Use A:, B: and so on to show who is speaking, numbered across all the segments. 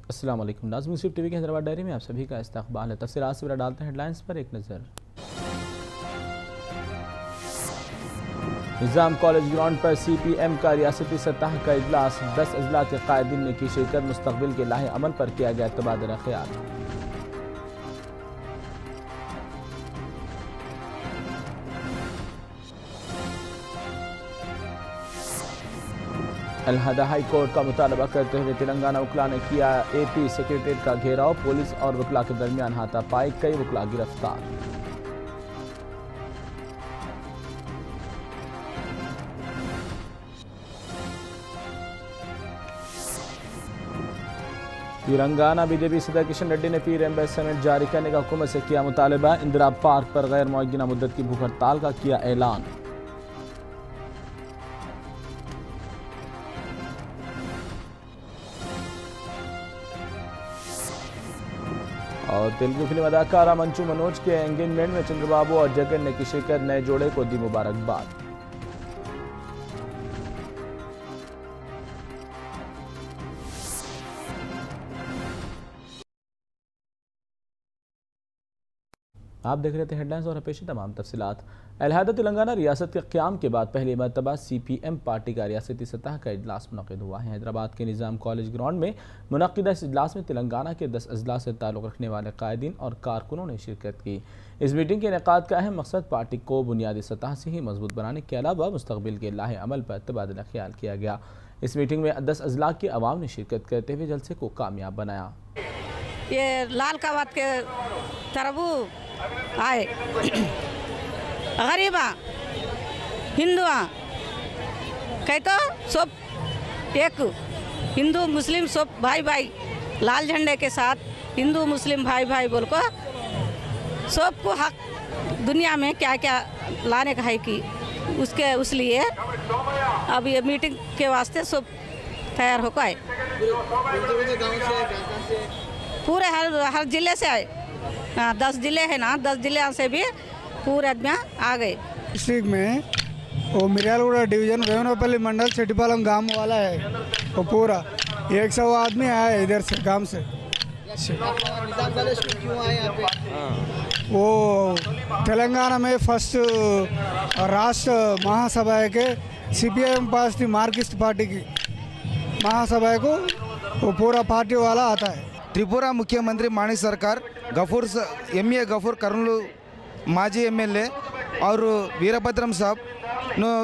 A: अस्सलाम वालेकुम नाज़रीन, मुंसिफ टीवी के हैदराबाद डायरी में आप सभी का इस्तकबाल है। तफसीलात से डालते हैं हेडलाइंस पर एक नज़र। निज़ाम कॉलेज ग्राउंड पर CPM का रियासती सतह का इजलास, 10 अजला के कायदीन ने की शिरकत। मुस्तकबिल के लाहे अमल पर किया गया तबादला ख्याल। अलहदा हाई कोर्ट का मुतालबा करते हुए तेलंगाना वकला ने किया AP सेक्रेटरीट का घेराव। पुलिस और वकला के दरमियान हाथापाई, कई वकला गिरफ्तार। तेलंगाना BJP सदर किशन रेड्डी ने पीर एम्बेसमेंट जारी करने का हुकूमत से किया मुतालबा। इंदिरा पार्क पर गैर मुअय्यना मुद्दत की भूख हड़ताल का किया ऐलान। और तेलुगु फिल्म अदाकारा मंचू मनोज के एंगेजमेंट में चंद्रबाबू और जगन ने की शिरकत। नए जोड़े को दी मुबारकबाद। आप देख रहे थे हेडलाइंस और पेश तमाम तफसीलात। अलहदा तेलंगाना रियासत के क़याम के बाद पहली मरतबा CPM पार्टी का रियासती सतह का इजलास मुनक़िद हुआ है। हैदराबाद के निज़ाम कॉलेज ग्राउंड में मुनक़िदा इस इजलास में तेलंगाना के 10 अजला से ताल्लुक़ रखने वाले कायदीन और कारकुनों ने शिरकत की। इस मीटिंग के इनेकाद का अहम मकसद पार्टी को बुनियादी सतह से ही मजबूत बनाने के अलावा मुस्तकबिल के लाहे अमल पर तबादला ख्याल किया गया। इस मीटिंग में 10 अजला की अवाम ने शिरकत करते हुए जलसे को कामयाब बनाया।
B: ये लाल कावत के तरबू आए गरीबा हिंदुआ कह तो सब एक हिंदू मुस्लिम सब भाई भाई लाल झंडे के साथ हिंदू मुस्लिम भाई भाई बोल को सबको हक दुनिया में क्या क्या लाने का है कि उस लिए अब ये मीटिंग के वास्ते सब तैयार होकर आए। पूरे हर जिले से आए। 10 जिले है ना, 10 जिले से भी पूरे आदमी आ गए।
C: डिस्ट्रिक्ट में वो मिर्यालगुड़ा डिवीजन वेवनापल्ली मंडल चेटीपालम गांव वाला है, वो पूरा 100 आदमी आया है इधर से गांव से।
D: निज़ाम कॉलेज क्यों आए यहाँ पे?
C: वो तेलंगाना में फर्स्ट राष्ट्र महासभा के CPM पार्टी मार्क्सिस्ट पार्टी की महासभा को वो पूरा पार्टी वाला आता है।
E: त्रिपुरा मुख्यमंत्री माणिक सरकार गफूर MA गफूर कर्नूल माजी MLA और वीरभद्रम साहब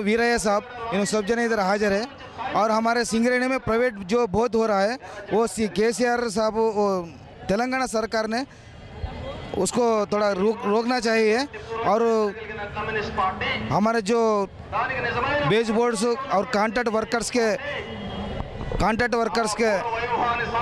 E: वीरయ్య साहब इन सब जने इधर हाजिर है। और हमारे सिंगरेणी में प्राइवेट जो बहुत हो रहा है वो KCR साहब वो तेलंगाना सरकार ने उसको थोड़ा रोकना चाहिए। और हमारे जो बेज बोर्ड्स और कॉन्ट्रैक्ट वर्कर्स के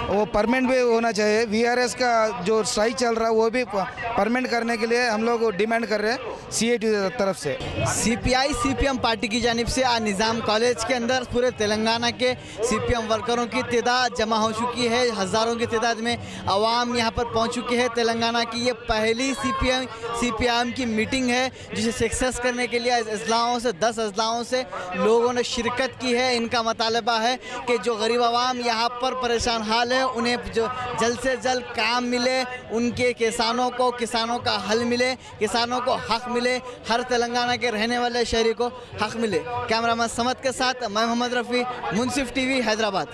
E: वो परमानेंट भी होना चाहिए। VRS का जो स्ट्राइक चल रहा है वो भी परमानेंट करने के लिए हम लोग डिमांड कर रहे हैं CIT तरफ से।
D: CPM पार्टी की जानिब से आज निज़ाम कॉलेज के अंदर पूरे तेलंगाना के CPM वर्करों की तादाद जमा हो चुकी है। हज़ारों की तादाद में आवाम यहाँ पर पहुँच चुकी है। तेलंगाना की ये पहली CPM की मीटिंग है जिसे सक्सेस करने के लिए 10 अजलाओं से लोगों ने शिरकत की है। इनका मुतालबा है कि जो गरीब आवाम यहाँ पर परेशान हाल है उन्हें जो जल्द से जल्द काम मिले, उनके किसानों का हल मिले, किसानों को हक मिले, हर तेलंगाना के रहने वाले शहरी को हक मिले। कैमरामैन समद के साथ मैं मोहम्मद रफ़ी, मुंसिफ टीवी हैदराबाद।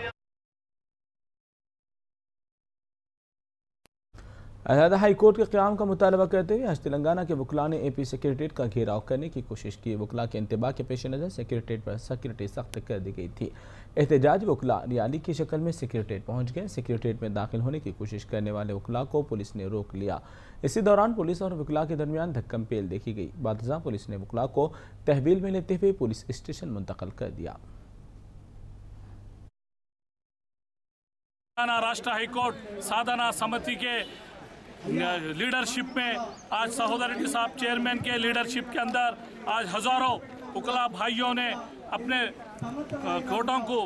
A: अलहदा हाई कोर्ट के क़याम का मुतालबा करते हुए आज तेलंगाना के वकला ने AP सेक्रेटरीट का घेराव करने की कोशिश की। वकला के इंतबा के पेश नज़र सेक्रेटरीट पर सिक्योरिटी सख्त कर दी गई थी। एहतजाजी वकला रैली की शक्ल में सेक्रेटरीट पहुंच गए। सेक्रेटरीट में दाखिल होने की कोशिश करने वाले वकला को पुलिस ने रोक लिया। इसी दौरान पुलिस और वकला के दरमियान धक्कम पेल देखी गई। बादशाह पुलिस ने वकला को तहवील में लेते हुए पुलिस स्टेशन मुंतकिल कर दिया।
F: राष्ट्र हाईकोर्ट साधना समिति के लीडरशिप में आज सहोदर रेड्डी साहब चेयरमैन के लीडरशिप के अंदर आज हज़ारों वकला भाइयों ने अपने कोर्टों को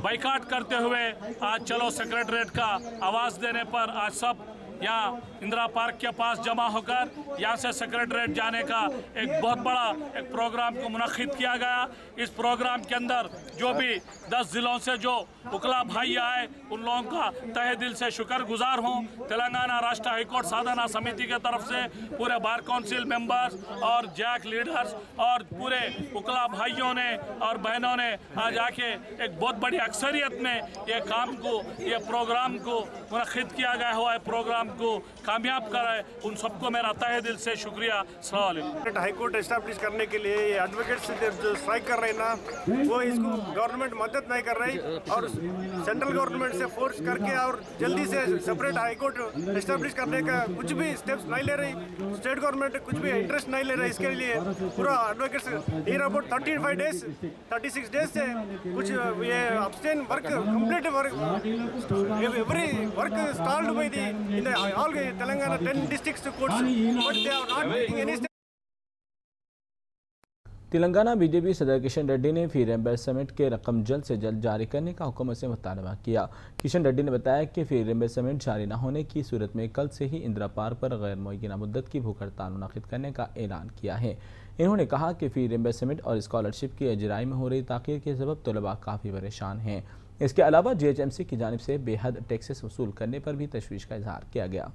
F: बाइकाट करते हुए आज चलो सेक्रेटरीट का आवाज़ देने पर आज सब यहाँ इंदिरा पार्क के पास जमा होकर यहाँ से सेक्रेटरीट जाने का एक बहुत बड़ा एक प्रोग्राम को मुनक्किद किया गया। इस प्रोग्राम के अंदर जो भी 10 जिलों से जो उकला भाई आए उन लोगों का तहे दिल से शुक्रगुजार हूँ। तेलंगाना राष्ट्र हाईकोर्ट साधना समिति की तरफ से पूरे बार काउंसिल मेंबर्स और जैक लीडर्स और पूरे उकला भाइयों ने और बहनों ने आज आके एक बहुत बड़ी अक्सरियत में ये काम को ये प्रोग्राम को मुनक्किद किया गया हुआ है, प्रोग्राम को कामयाब कराए। उन सबको मेरा तहे दिल से शुक्रिया। अस्सलाम वालेकुम।
G: हाईकोर्ट एस्टैब्लिश करने के लिए ये एडवोकेट्स जो स्ट्राइक कर रहे हैं ना, वो इसको गवर्नमेंट मदद नहीं कर रही और सेंट्रल गवर्नमेंट से फोर्स करके और जल्दी से सेपरेट हाईकोर्ट एस्टैब्लिश करने का कुछ भी स्टेप्स नहीं ले रही। स्टेट गवर्नमेंट कुछ भी इंटरेस्ट नहीं ले रही इसके लिए। पूरा एडवोकेट्स नियर अबाउट 36 डेज से कुछ ये abstain work, complete work, every work stalled by the in the all Telangana 10 districts courts, but they are not taking any step.
A: Telangana BJP सदर किशन रेड्डी ने फी रिएंबर्समेंट के रकम जल्द से जल्द जारी करने का हुकूमत से मुतालबा किया। किशन रेड्डी ने बताया कि फी रिएंबर्समेंट जारी न होने की सूरत में कल से ही इंदिरा पार्क पर गैर मुय्यना मुद्दत की भूख हड़ताल मुनक्किद करने का ऐलान किया है। इन्होंने कहा कि फी रिएंबर्समेंट और स्कॉलरशिप की अजराई में हो रही ताख़ीर के सबब तलबा काफ़ी परेशान हैं। इसके अलावा GHMC की जानिब से बेहद टैक्सेस वसूल करने पर भी तशवीश का इजहार किया गया।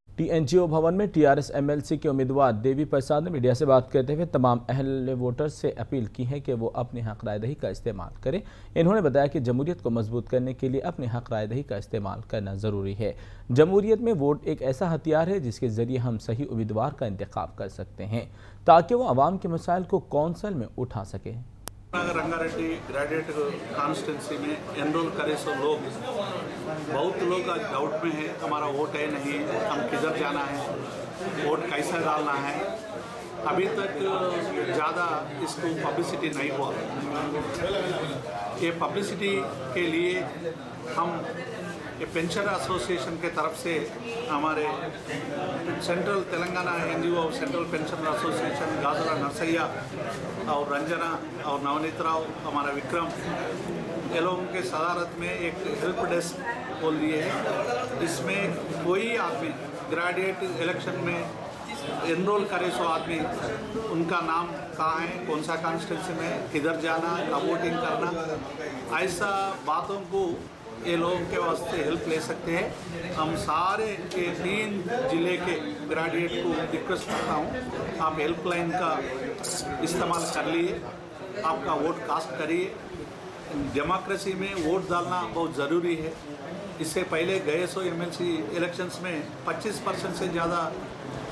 A: TNGO भवन में TRS MLC के उम्मीदवार देवी प्रसाद ने मीडिया से बात करते हुए तमाम अहल वोटर्स से अपील की है कि वो अपने हक राय दही का इस्तेमाल करें। इन्होंने बताया कि जमहूरियत को मजबूत करने के लिए अपने हक राय दही का इस्तेमाल करना ज़रूरी है। जमहूरियत में वोट एक ऐसा हथियार है जिसके ज़रिए हम सही उम्मीदवार का इंतखाब कर सकते हैं ताकि वो आवाम के मसाइल को कौंसल में उठा सके।
H: रंगारेड्डी ग्रेजुएट कॉन्स्टिट्यूंसी में एनरोल करे सो लोग बहुत लोग आज डाउट में है, हमारा वोट है नहीं, हम किधर जाना है, वोट कैसा डालना है। अभी तक ज़्यादा इसको पब्लिसिटी नहीं हुआ। ये पब्लिसिटी के लिए हम ये पेंशन एसोसिएशन के तरफ से हमारे central Telangana NGO central pension association Gajula Narsaiah और रंजना और नवनीत राव, हमारा विक्रम, ये लोगों के सदारत में एक हेल्प डेस्क खोल दिए है। इसमें कोई आदमी ग्रेजुएट इलेक्शन में एनरोल करे सो आदमी उनका नाम कहाँ है, कौन सा कॉन्स्टिट्यूंसी में किधर जाना, कब वोटिंग करना, ऐसा बातों को ये लोगों के वास्ते हेल्प ले सकते हैं। हम सारे के 3 जिले के ग्रेजुएट को रिक्वेस्ट करता हूँ, आप हेल्पलाइन का इस्तेमाल कर लिए, आपका वोट कास्ट करिए। डेमोक्रेसी में वोट डालना बहुत ज़रूरी है। इससे पहले गए सो MLC इलेक्शंस में 25% से ज़्यादा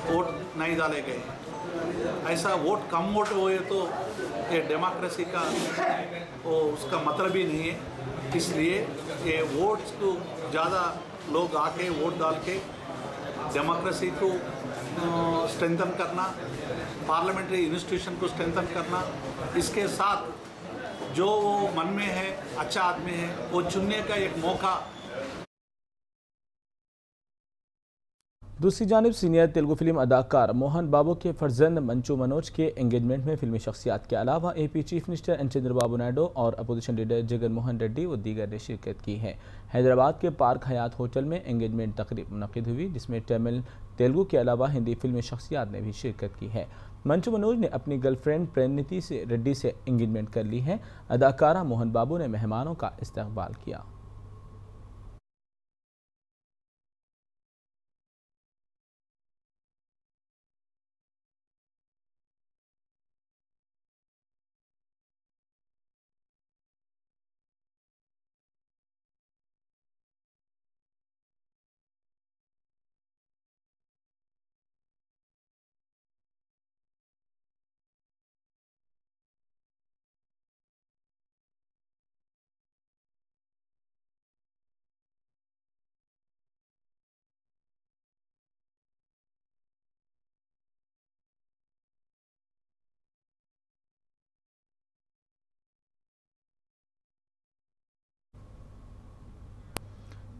H: वोट नहीं डाले गए। ऐसा वोट कम वोट हुए तो ये डेमोक्रेसी का वो उसका मतलब ही नहीं है। इसलिए ये वोट्स को ज़्यादा लोग आके वोट डाल के डेमोक्रेसी को स्ट्रेंथन करना, पार्लियामेंट्री इंस्टीट्यूशन को स्ट्रेंथन करना, इसके साथ जो वो मन में है अच्छा आदमी है वो चुनने का एक मौका।
A: दूसरी जानिब सीनियर तेलुगु फिल्म अदाकार मोहन बाबू के फर्जंद मंचू मनोज के एंगेजमेंट में फिल्मी शख्सियात के अलावा AP chief minister N Chandrababu Naidu और अपोजिशन लीडर जगन मोहन रेड्डी व दीगर ने शिरकत की है। हैदराबाद के पार्क हयात होटल में एंगेजमेंट तकरीब मुनक़िद हुई जिसमें तमिल तेलुगु के अलावा हिंदी फिल्मी शख्सियात ने भी शिरकत की है। मंचू मनोज ने अपनी गर्लफ्रेंड प्रेरणिति से रेड्डी से एंगेजमेंट कर ली है। अदाकारा मोहन बाबू ने मेहमानों का इस्तकबाल किया।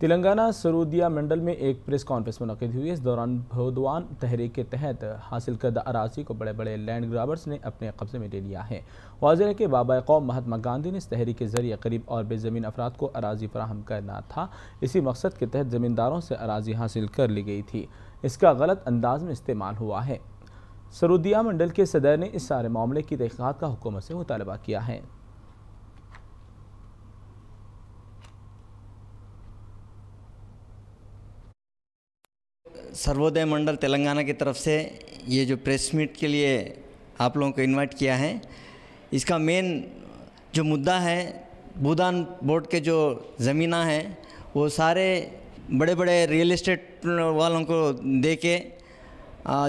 A: तेलंगाना सरूदिया मंडल में एक प्रेस कॉन्फ्रेंस मुनक़िद हुई। इस दौरान भोदवान तहरीक के तहत हासिल करदा अराजी को बड़े बड़े लैंड ग्राबर्स ने अपने कब्जे में ले लिया है। वाज़ेह है कि बाबा कौम महात्मा गांधी ने इस तहरीक के जरिए करीब और बेज़मीन अफराद को अराजी फराहम करना था। इसी मकसद के तहत ज़मींदारों से अराजी हासिल कर ली गई थी। इसका गलत अंदाज में इस्तेमाल हुआ है। सरूदिया मंडल के सदर ने इस सारे मामले की तहक़ीक़ात का हुकूमत से मुतालबा किया है।
I: सर्वोदय मंडल तेलंगाना की तरफ से ये जो प्रेस मीट के लिए आप लोगों को इनवाइट किया है, इसका मेन जो मुद्दा है, भूदान बोर्ड के जो ज़मीना हैं वो सारे बड़े बड़े रियल एस्टेट वालों को दे के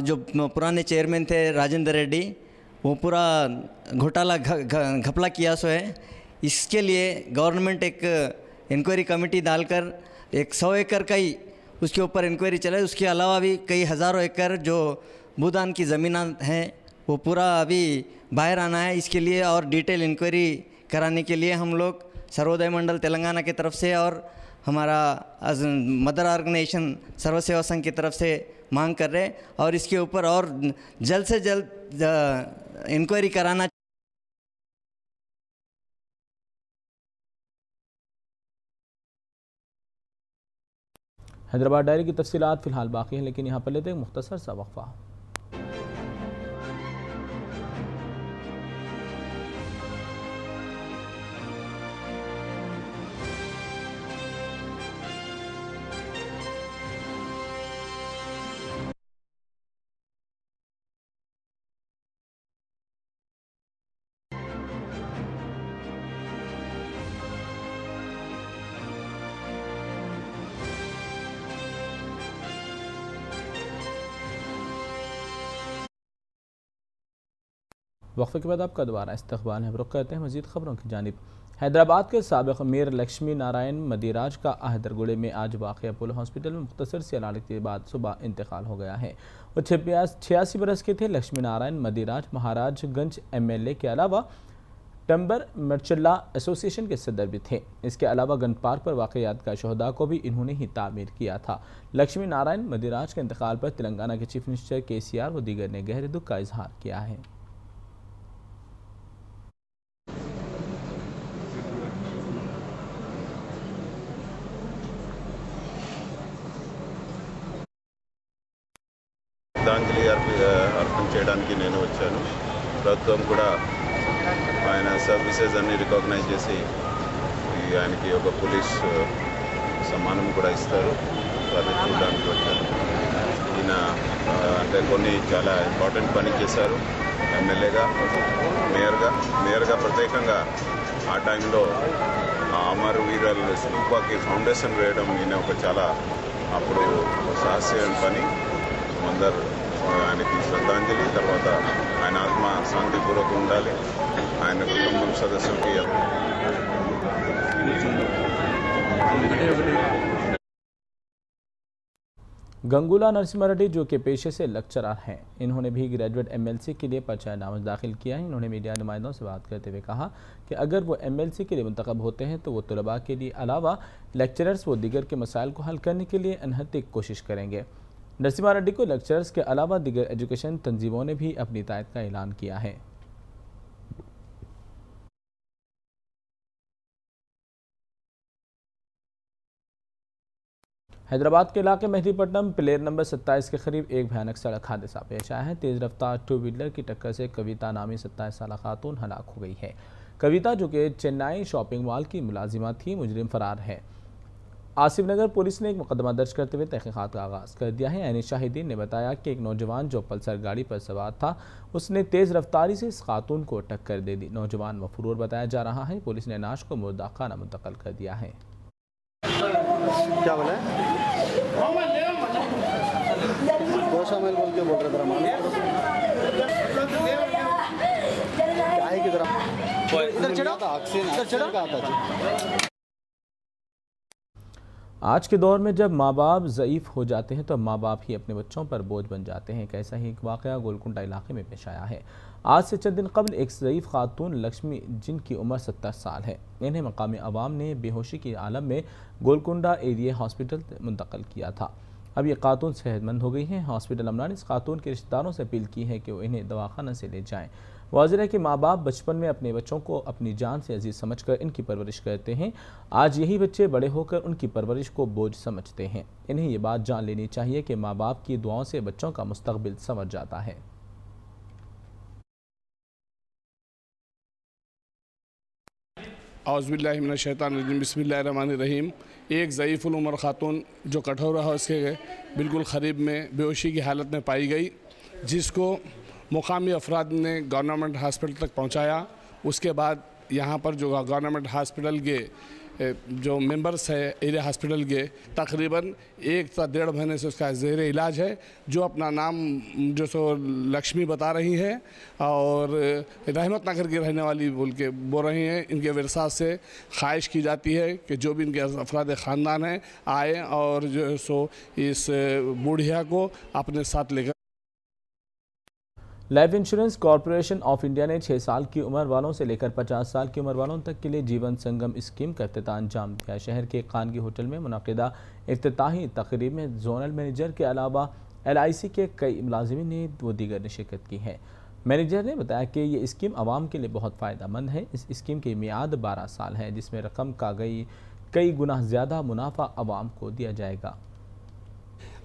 I: जो पुराने चेयरमैन थे राजेंद्र रेड्डी, वो पूरा घोटाला घपला किया सो है। इसके लिए गवर्नमेंट एक इंक्वायरी कमेटी डालकर 100 एकड़ का ही उसके ऊपर इंक्वायरी चले। उसके अलावा भी कई हज़ारों एकड़ जो भूदान की ज़मीना हैं वो पूरा अभी बाहर आना है। इसके लिए और डिटेल इंक्वायरी कराने के लिए हम लोग सर्वोदय मंडल तेलंगाना की तरफ से और हमारा मदर ऑर्गेनाइजेशन सर्व सेवा संघ की तरफ से मांग कर रहे हैं और इसके ऊपर और जल्द से जल्द इंक्वायरी कराना।
A: हैदराबाद डायरी की तफसीलात फ़िलहाल बाकी हैं, लेकिन यहाँ पर लेते हैं मुख्तसर सा वक्फा। वक्फे के बाद आपका दोबारा इस्तकबाल है। रुख करते हैं मजीद खबरों की जानिब। हैदराबाद के साबिक़ मेयर लक्ष्मी नारायण मदिराज का आहदरगुड़े में आज वाक़ अपोलो हॉस्पिटल में मुख्तसर सी अलालत के बाद सुबह इंतकाल हो गया है। वो 86 बरस के थे। लक्ष्मी नारायण मदिराज महाराजगंज MLA के अलावा टम्बर मर्चल्ला एसोसिएशन के सदर भी थे। इसके अलावा गन पार्क पर वाक़ यादगार शहदा को भी इन्होंने ही तामीर किया था। लक्ष्मी नारायण मदिराज के इंतकाल पर तेलंगाना के चीफ मिनिस्टर KCR व दीगर ने गहरे दुख का इजहार किया है।
J: శ్రద్ధాంజలి అర్పణ చేయడానికి నేను వచ్చాను. ప్రభుత్వం కూడా ఆయన సర్వీసెస్ అన్ని రికగ్నైజ్ చేసి ఆయనకి ఒక పోలీస్ సమ్మానం కూడా ఇస్తారు. అది చూడడానికి వచ్చాను. ఈయన అంటే కొన్ని చాలా ఇంపార్టెంట్ పని చేశారు. ఎమ్మెల్యేగా మేయర్గా ప్రత్యేకంగా ఆ టైంలో అమర్ వీరల్ స్థూపాకి ఫౌండేషన్ వేయడం ఈయన ఒక చాలా అప్పుడు సాహసమైన పని. అందరు ఆయనకి శ్రద్ధాంజలి. తర్వాత ఆయన ఆత్మ శాంతిపూర్వకంగా ఉండాలి. ఆయన కుటుంబం సదస్సులకి
A: गंगूला नरसिम्हा रेड्डी जो कि पेशे से लेक्चरर हैं, इन्होंने भी ग्रेजुएट MLC के लिए पर्चा नामज़द दाखिल किया है। इन्होंने मीडिया नुमाइंदों से बात करते हुए कहा कि अगर वो MLC के लिए मुंतखब होते हैं तो वो तलबा के लिए अलावा लेक्चरर्स व दीगर के मसाइल को हल करने के लिए अनहद कोशिश करेंगे। नरसिम्हा रेड्डी को लेक्चरर्स के अलावा दीगर एजुकेशन तंजीमों ने भी अपनी तायद का ऐलान किया है। हैदराबाद के इलाके मेहदीपट्टनम प्लेयर नंबर 27 के करीब एक भयानक सड़क हादसा पेश आया है। तेज़ रफ्तार 2 व्हीलर की टक्कर से कविता नामी 27 साल खातून हलाक हो गई है। कविता जो कि चेन्नई शॉपिंग मॉल की मुलाजिमा थी, मुजरिम फरार है। आसिफ नगर पुलिस ने एक मुकदमा दर्ज करते हुए तहकीकात का आगाज़ कर दिया है। यानी शाहिदीन ने बताया कि एक नौजवान जो पल्सर गाड़ी पर सवार था, उसने तेज़ रफ्तारी से इस खातून को टक्कर दे दी। नौजवान मफरूर बताया जा रहा है। पुलिस ने नाश को मुर्दाखाना मुंतकिल कर दिया है।
K: क्या बोला बोल के बोल रहे
A: आज के दौर में जब माँ बाप ज़ईफ़ हो जाते हैं तो माँ बाप ही अपने बच्चों पर बोझ बन जाते हैं। ऐसा ही एक वाक़या गोलकुंडा इलाके में पेश आया है। आज से चंद दिन कबल एक ज़ईफ़ खातून लक्ष्मी, जिनकी उम्र 70 साल है, इन्हें मकामी अवाम ने बेहोशी की आलम में गोलकुंडा एरिया हॉस्पिटल मुंतकिल किया था। अब ये खातून सेहतमंद हो गई हैं। हॉस्पिटल अमला ने इस खातून के रिश्तेदारों से अपील की है कि वो इन्हें दवाखाना से ले जाएँ। वाज़ेह है कि माँ बाप बचपन में अपने बच्चों को अपनी जान से अजीज़ समझकर इनकी परवरिश करते हैं। आज यही बच्चे बड़े होकर उनकी परवरिश को बोझ समझते हैं। इन्हें ये बात जान लेनी चाहिए कि माँ बाप की दुआओं से बच्चों का मुस्तकबिल संवर जाता है।
L: औज़ुबिल्लाहिमिनश्शैतानिर्रजीम, बिस्मिल्लाहिर्रहमानिर्रहीम। एक ज़ईफ़ुल उम्र खातून जो कठौरा हाउस के बिल्कुल क़रीब में बेहोशी की हालत में पाई गई, जिसको मुकामी अफराद ने गवर्नमेंट हॉस्पिटल तक पहुंचाया। उसके बाद यहाँ पर जो गवर्नमेंट हॉस्पिटल के जो मेंबर्स है एरिया हॉस्पिटल के, तकरीबन 1 से 1.5 महीने से उसका ज़ेर इलाज है, जो अपना नाम जो सो लक्ष्मी बता रही है और रहमत नगर की रहने वाली बोल के बोल रही हैं। इनके विरसा से ख्वाहिश की जाती है कि जो भी इनके अफराद ख़ानदान हैं आए और जो सो इस बूढ़िया को अपने साथ लेकर।
A: Life insurance corporation of India ने 6 साल की उम्र वालों से लेकर 50 साल की उम्र वालों तक के लिए जीवन संगम स्कीम का इफ्तिताह अंजाम दिया। शहर के खानगी होटल में मुनाकिदा इफ्तिताही तकरीब में जोनल मैनेजर के अलावा LIC के कई मुलाजिमीन ने व दीगर ने शिरकत की है। मैनेजर ने बताया कि ये स्कीम आवाम के लिए बहुत फ़ायदेमंद है। इस स्कीम की मियाद 12 साल है, जिसमें रकम का कई गुना ज़्यादा मुनाफा आवाम को दिया जाएगा।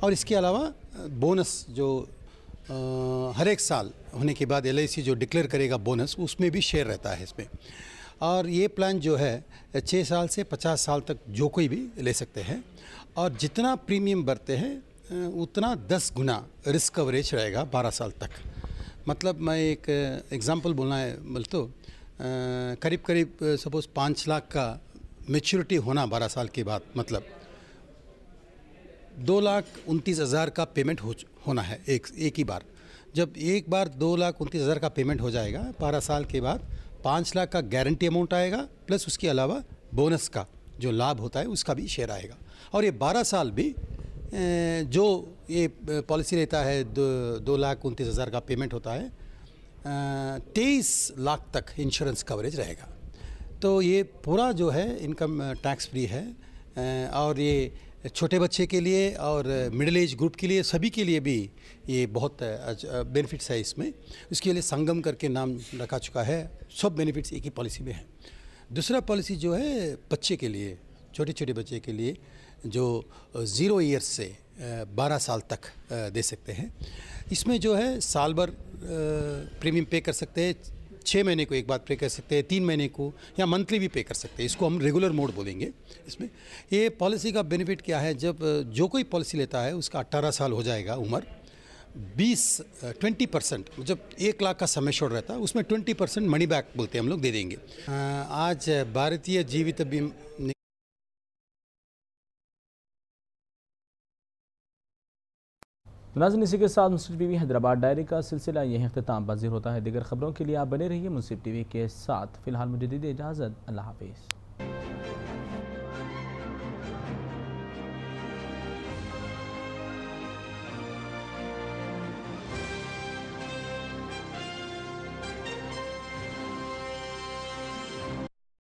M: और इसके अलावा बोनस जो हर एक साल होने के बाद LIC जो डिक्लेयर करेगा बोनस, उसमें भी शेयर रहता है इसमें। और ये प्लान जो है 6 साल से 50 साल तक जो कोई भी ले सकते हैं, और जितना प्रीमियम भरते हैं उतना 10 गुना रिस्क कवरेज रहेगा 12 साल तक। मतलब मैं एक एग्जांपल बोलना है बोल तो करीब सपोज़ 5 लाख का मैच्योरिटी होना 12 साल के बाद, मतलब 2,29,000 का पेमेंट होना है एक ही बार। जब एक बार 2,29,000 का पेमेंट हो जाएगा, 12 साल के बाद 5 लाख का गारंटी अमाउंट आएगा, प्लस उसके अलावा बोनस का जो लाभ होता है उसका भी शेयर आएगा। और ये 12 साल भी जो ये पॉलिसी रहता है 2,29,000 का पेमेंट होता है, 23 लाख तक इंश्योरेंस कवरेज रहेगा। तो ये पूरा जो है इनकम टैक्स फ्री है, और ये छोटे बच्चे के लिए और मिडिल एज ग्रुप के लिए, सभी के लिए भी ये बहुत बेनिफिट्स है इसमें। इसके लिए संगम करके नाम रखा चुका है। सब बेनिफिट्स एक ही पॉलिसी में है। दूसरा पॉलिसी जो है बच्चे के लिए, छोटे बच्चे के लिए, जो 0 ईयर्स से 12 साल तक दे सकते हैं। इसमें जो है साल भर प्रीमियम पे कर सकते हैं, 6 महीने को एक बार पे कर सकते हैं, 3 महीने को, या मंथली भी पे कर सकते हैं। इसको हम रेगुलर मोड बोलेंगे। इसमें ये पॉलिसी का बेनिफिट क्या है, जब जो कोई पॉलिसी लेता है उसका 18 साल हो जाएगा उम्र, 20% जब 1 लाख का सम एश्योर्ड रहता है उसमें 20% मनी बैक बोलते हैं हम लोग, दे देंगे। आज भारतीय जीवित बीमा
A: नाज़रीन, इसी के साथ मुंसिफ टीवी हैदराबाद डायरी का सिलसिला यही अख्तिताम पजीर होता है। दीगर खबरों के लिए आप बने रहिए मुंसिफ टीवी के साथ। फिलहाल मुझे दीजिए इजाज़त। अल्लाह हाफिज़।